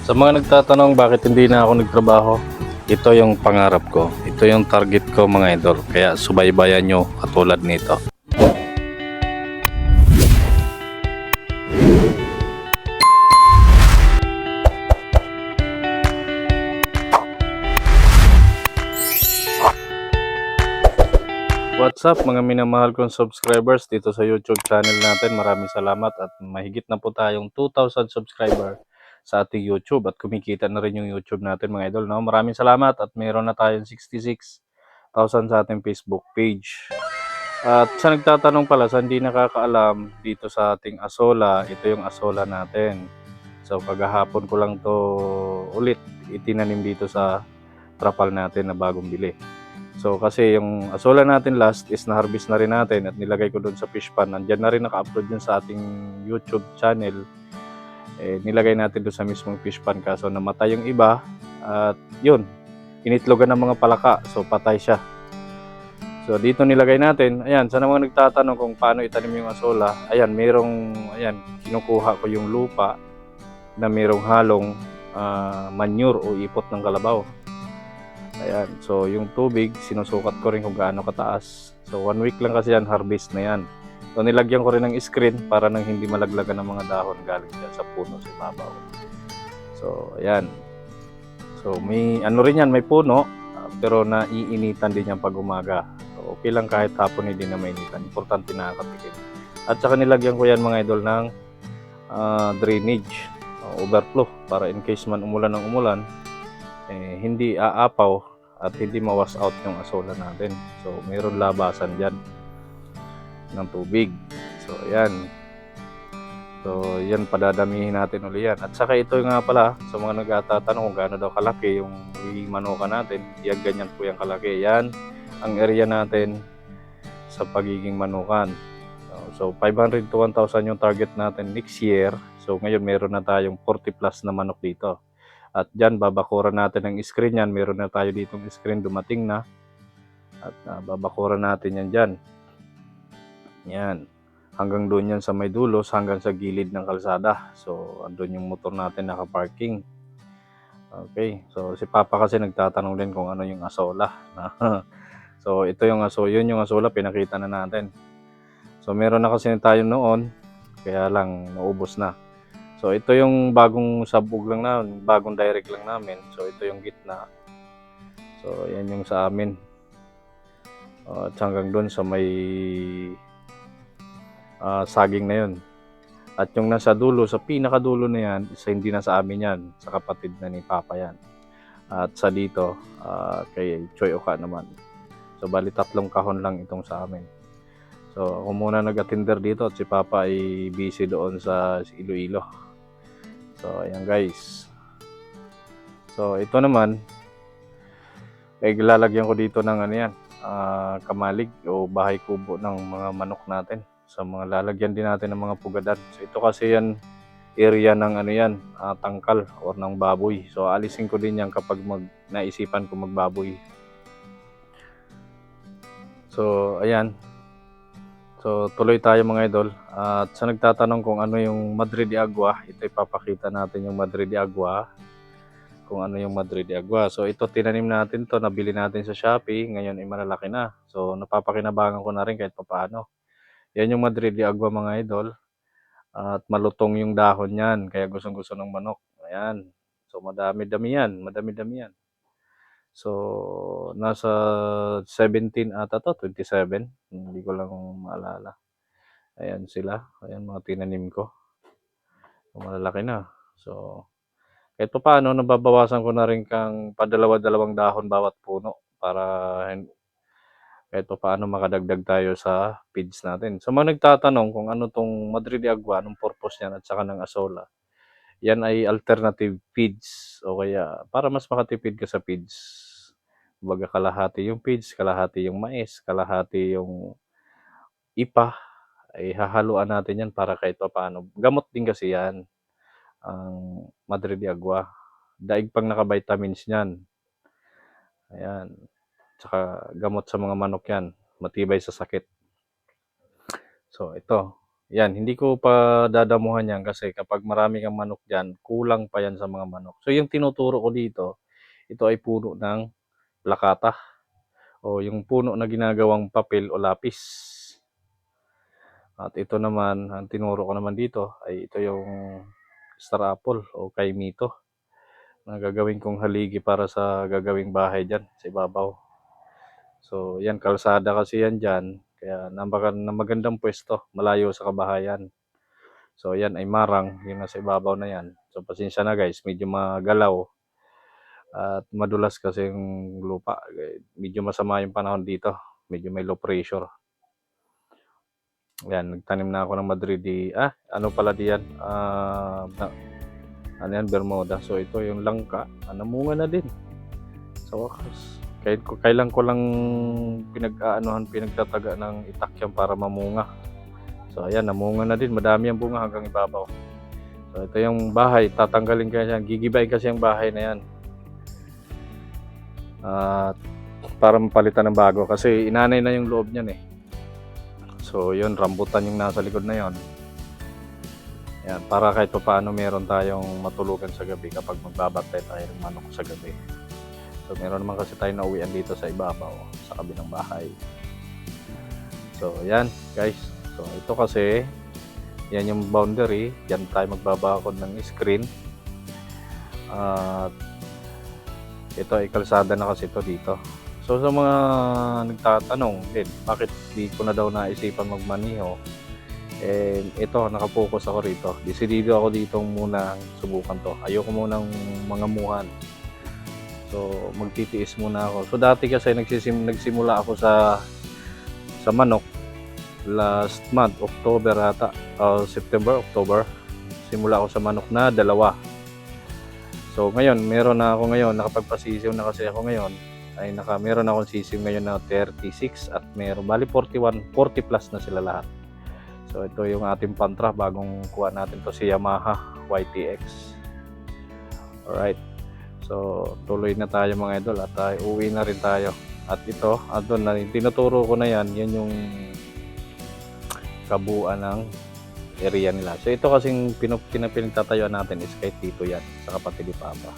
Sa mga nagtatanong bakit hindi na ako nagtrabaho, ito yung pangarap ko. Ito yung target ko mga idol. Kaya subaybayan nyo katulad nito. What's up mga minamahal kong subscribers dito sa YouTube channel natin. Maraming salamat at mahigit na po tayong 2,000 subscriber sa ating YouTube at kumikita na rin yung YouTube natin mga idol. No? Maraming salamat at mayroon na tayong 66,000 sa ating Facebook page. At sa nagtatanong pala, sa hindi nakakaalam dito sa ating Asola, ito yung Asola natin. So kagahapon ko lang to ulit itinanim dito sa trapal natin na bagong bili. So kasi yung asola natin last is na-harvest na rin natin at nilagay ko doon sa fish pan. Nandiyan na rin naka-upload yun sa ating YouTube channel. Nilagay natin doon sa mismong fish pan kaso namatay yung iba at yun, initlogan ng mga palaka. So patay siya. So dito nilagay natin. Ayan, sa mga nagtatanong kung paano itanim yung asola. Ayan, kinukuha ko yung lupa na mayroong halong manure o ipot ng kalabaw. Ayan, so yung tubig, sinusukat ko rin kung gaano kataas. So 1 week lang kasi yan, harvest na yan. So nilagyan ko rin ng screen para nang hindi malaglagan ng mga dahon galing dyan sa puno sa ibabaw. So ayan. So may ano rin yan, may puno, pero naiinitan din yan pag umaga. So okay lang kahit hapon hindi na mainitan. Importante nakakatikim. At saka nilagyan ko yan mga idol ng drainage, overflow, para in case man umulan ng umulan, hindi aapaw at hindi ma-wash out yung asola natin. So mayroon labasan dyan ng tubig. So ayan. So yan, padadamihin natin uli yan. At saka ito nga pala, sa mga nagtatanong kung gaano daw kalaki yung manuka natin, yan ganyan po yung kalaki. Yan ang area natin sa pagiging manukan. So 500 to 1,000 yung target natin next year. So ngayon meron na tayong 40 plus na manok dito. At dyan, babakuran natin ang screen yan. Meron na tayo ditong screen, dumating na. At babakuran natin yan dyan. Yan. Hanggang doon yan sa may dulos, hanggang sa gilid ng kalsada. So, andun yung motor natin nakaparking. Okay. So, si Papa kasi nagtatanong din kung ano yung asola. So, ito yung asola. Yun yung asola, pinakita na natin. So, meron na kasi tayo noon. Kaya lang, naubos na. So ito yung bagong sabog lang namin, bagong direct lang namin. So ito yung gitna. So yan yung sa amin. At hanggang doon sa may saging na yun. At yung nasa dulo, sa pinakadulo na yan, isa hindi na sa amin yan, sa kapatid na ni Papa yan. At sa dito, kay Choy Oka naman. So bali 3 kahon lang itong sa amin. So ako muna nag-attender dito at si Papa ay busy doon sa Iloilo. So ayan guys. So ito naman lalagyan ko dito ng ano yan, kamalig o bahay kubo ng mga manok natin. So mga lalagyan din natin ng mga pugadan. So ito kasi yan area ng ano yan, tangkal or ng baboy. So alisin ko din yan kapag naisipan ko magbaboy. So ayan. So tuloy tayo mga idol. At sa nagtatanong kung ano yung Madre de Agua, ito ipapakita natin yung Madre de Agua. Kung ano yung Madre de Agua. So ito tinanim natin to, nabili natin sa Shopee, ngayon ay malalaki na. So napapakinabangan ko na rin kahit papaano. Yan yung Madre de Agua mga idol. At malutong yung dahon niyan, kaya gustong-gusto ng manok. Ayan. So madami-dami yan, madami-dami yan. So nasa 17 ata to, 27. Hindi ko lang maalala. Ayan sila. Ayan mga tinanim ko. So, malalaki na. So kahit pa paano, nababawasan ko na rin kang padalawa-dalawang dahon bawat puno para kahit pa paano makadagdag tayo sa feeds natin. Sa mga nagtatanong kung ano tong Madre de Agua, anong purpose niyan at saka ng asola, yan ay alternative feeds o kaya para mas makatipid ka sa feeds. Kumbaga kalahati yung feeds, kalahati yung mais, kalahati yung ipa, ay hahaluan natin yan para kahit pa paano. Gamot din kasi yan ang Madre de Agua. Daig pang naka-vitamins niyan. Ayan. Tsaka gamot sa mga manok yan. Matibay sa sakit. So ito. Yan, hindi ko pa dadamuhan yan kasi kapag marami kang manok dyan, kulang pa yan sa mga manok. So yung tinuturo ko dito, ito ay puno ng plakata o yung puno na ginagawang papel o lapis. At ito naman, ang tinuro ko naman dito ay ito yung star apple o kaimito na gagawin kong haligi para sa gagawing bahay dyan sa ibabaw. So yan, kalsada kasi yan dyan. Kaya na magandang pwesto, malayo sa kabahayan. So yan ay marang, yung nasa ibabaw na yan. So pasensya na guys, medyo magalaw at madulas kasi yung lupa. Medyo masama yung panahon dito. Medyo may low pressure. Yan, nagtanim na ako ng Madrid ano pala diyan? Ano yan, Bermuda. So ito yung langka, namunga na din. Sa wakas. Kailan ko lang pinagtataga ng itak yan para mamunga. So ayan, namunga na din. Madami ang bunga hanggang ibabaw. So ito yung bahay, tatanggalin kaya yan. Gigibayin kasi yung bahay na yan. Para mapalitan ng bago kasi inanay na yung loob niyan eh. So yun, rambutan yung nasa likod na yon. Yan, para kahit pa paano meron tayong matulugan sa gabi kapag magbabantay tayo ng manok sa gabi. So meron naman kasi tayo nauwian dito sa ibabaw, sa kabilang bahay. So yan guys, so ito kasi, yan yung boundary, yan tayo magbabakod ng screen. At ito ay kalsada na kasi ito dito. So sa mga nagtatanong din, bakit di ko na daw naisipan magmaniho? Ito, nakapokus ako rito. Desidido ako dito muna subukan to. Ayoko munang mangamuhan. So magtitiis muna ako. So dati kasi nagsimula ako sa manok last month, October ata, September, October. Simula ako sa manok na 2. So ngayon, meron na ako ngayon, nakapagpasisiw na kasi ako ngayon. Meron akong sisiw ngayon na 36 at meron bali 41, 40 plus na sila lahat. So ito yung ating pantra, bagong kuha natin to si Yamaha YTX. Alright. So tuloy na tayo mga idol at uwi na rin tayo. At ito, doon na tinuturo ko na yan yung kabuuan ng area nila. So ito kasing pinagtatayuan natin is kay Tito yan, sa kapatid ni Papa.